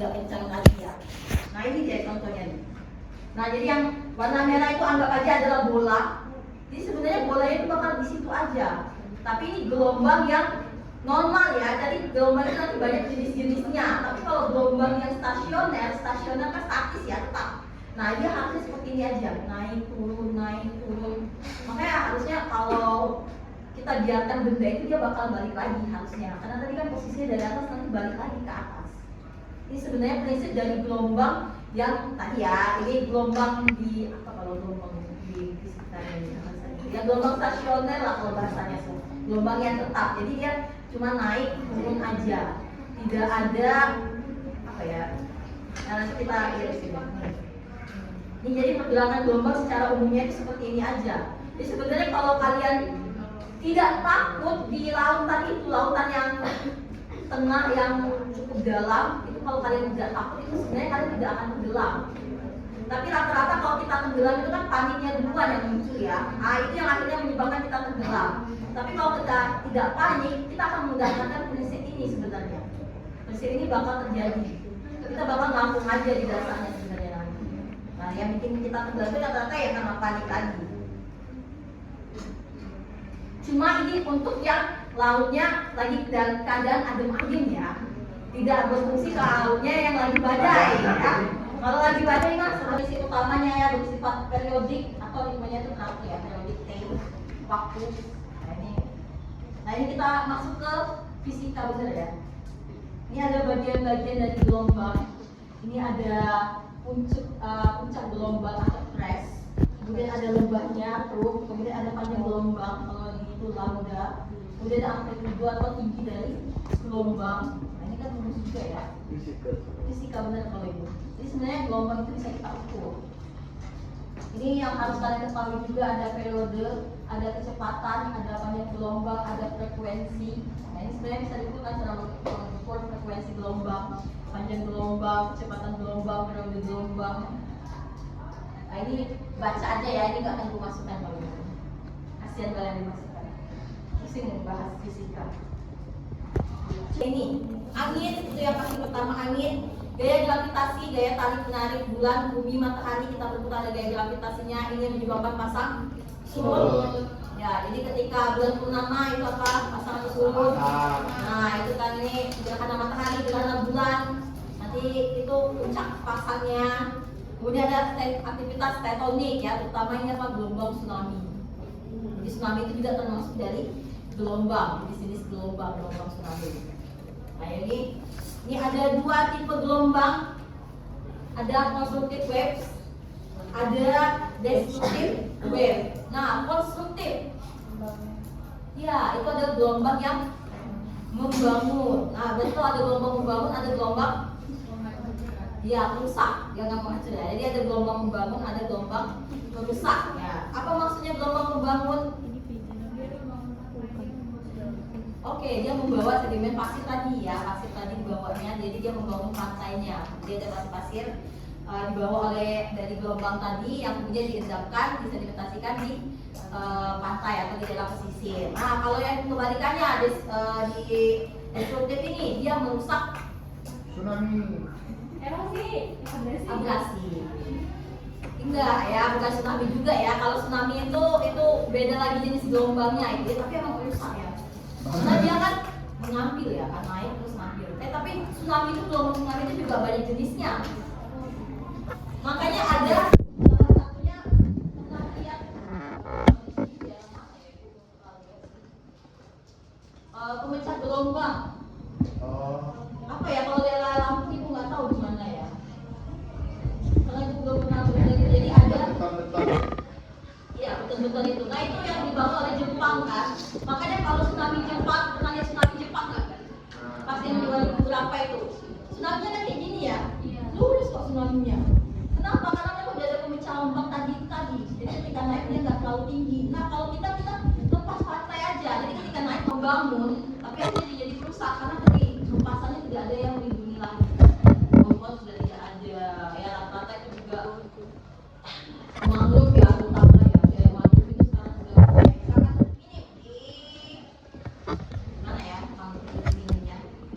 tidak kencang lagi ya. Nah ini dia contohnya nih. Nah jadi yang warna merah itu anggap aja adalah bola. Jadi sebenarnya bolanya itu bakal di situ aja. Tapi ini gelombang yang normal ya. Jadi gelombang itu nanti banyak jenis-jenisnya. Tapi kalau gelombang yang stasioner kan statis ya tetap. Nah dia harusnya seperti ini aja, naik turun. Makanya harusnya kalau kita biarkan benda itu dia bakal balik lagi harusnya. Karena tadi kan posisinya dari atas nanti balik lagi ke atas. Ini sebenarnya prinsip dari gelombang yang tadi ya. Ini gelombang di apa kalau gelombang di sekitarnya ini bahasanya. Ya gelombang stasioner lah kalau bahasanya tuh. Gelombang yang tetap. Jadi dia cuma naik turun aja. Tidak ada apa ya? Nah, nanti kita lihat sini. Ini jadi pergerakan gelombang secara umumnya itu seperti ini aja. Jadi sebenarnya kalau kalian tidak takut di lautan itu, lautan yang tengah yang cukup dalam, itu kalau kalian tidak takut itu sebenarnya kalian tidak akan tenggelam. Tapi rata-rata kalau kita tenggelam itu kan paniknya duluan yang muncul ya. Nah itu yang akhirnya menyebabkan kita tenggelam. Tapi kalau kita tidak panik, kita akan menggunakan prinsip ini sebenarnya. Prinsip ini bakal terjadi. Kita bakal ngapung aja di dasarnya sebenarnya nanti. Nah yang bikin kita tenggelam itu rata-rata ya karena panik lagi. Cuma ini untuk yang lautnya lagi dalam keadaan adem ayem ya, tidak berfungsi ke lautnya yang lagi badai ya. Kalau lagi badai kan kondisi utamanya ya bersifat periodik atau namanya itu apa ya, periodik time, waktu. Nah ini kita masuk ke fisika bener ya. Ini ada bagian-bagian dari gelombang. Ini ada puncak gelombang atau crest. Kemudian ada lembahnya, truk. Kemudian ada panjang gelombang. Kalau itu lambda. Kemudian ada amplitudo atau tinggi dari gelombang. Nah ini kan rumus juga ya. Fisika benar kalau itu. Jadi sebenarnya gelombang itu bisa kita ukur. Ini yang harus kalian ketahui juga, ada periode, ada kecepatan, ada panjang gelombang, ada frekuensi. Nah ini sebenarnya bisa diukurkan cara mengukur frekuensi gelombang, panjang gelombang, kecepatan gelombang, periode gelombang. Nah ini baca aja ya, ini nggak akan gue masukkan kalau ini. Kasihan kalian dimasukkan. Pusing bahas fisika. Ini angin itu yang pasti pertama, angin. Gaya gravitasi, gaya tarik menarik bulan, bumi, matahari, kita berputar ada gaya gravitasinya. Ini yang menyebabkan pasang surut. Ya, jadi ketika bulan purnama itu apa? Pasang surut. Nah, itu kan ini gerhana matahari, gerhana bulan. Nanti itu puncak pasangnya. Kemudian ada aktivitas tektonik ya, terutama ini apa? Gelombang tsunami. Jadi tsunami itu juga termasuk dari gelombang, jenis gelombang tsunami. Nah ini ada dua tipe gelombang, ada constructive waves, ada destructive wave. Nah, konstruktif, ya itu ada gelombang yang membangun. Nah, berarti kalau ada gelombang membangun, ada gelombang ya merusak, jangan menghancur ya. Jadi ada gelombang membangun, ada gelombang merusak. Ya, apa maksudnya gelombang membangun? Oke, dia membawa sedimen pasir tadi ya, pasir tadi dibawanya, jadi dia membangun pantainya. Jadi ada pasir dibawa oleh dari gelombang tadi yang kemudian diendapkan, disedimentasikan di pantai atau di dalam pesisir. Nah, kalau yang kebalikannya di destruktif ini dia merusak tsunami. Abrasi. Enggak ya, bukan tsunami juga ya. Kalau tsunami itu beda lagi jenis gelombangnya itu, tapi emang merusak ya. Karena dia kan mengambil ya, kan naik terus ngambil. Tapi tsunami itu gelombang tsunami itu juga banyak jenisnya. Makanya ada salah satunya penelitian pemecah gelombang. Apa ya kalau daerah Lampung itu nggak tahu di mana ya. Karena itu belum pernah terjadi. Jadi ada. Iya betul-betul itu. Nah itu yang dibangun oleh Jepang kan. Makanya kalau tsunami Jepang, pernah lihat tsunami Jepang nggak kan? Pas yang 2000 berapa itu? Tsunami-nya kan kayak gini ya. Lurus kok tsunami-nya. Kenapa? Karena memang udah ada pemecah ombak tadi. Jadi ketika naik dia nggak terlalu tinggi. Nah kalau kita lepas pantai aja. Jadi ketika naik membangun, tapi akhirnya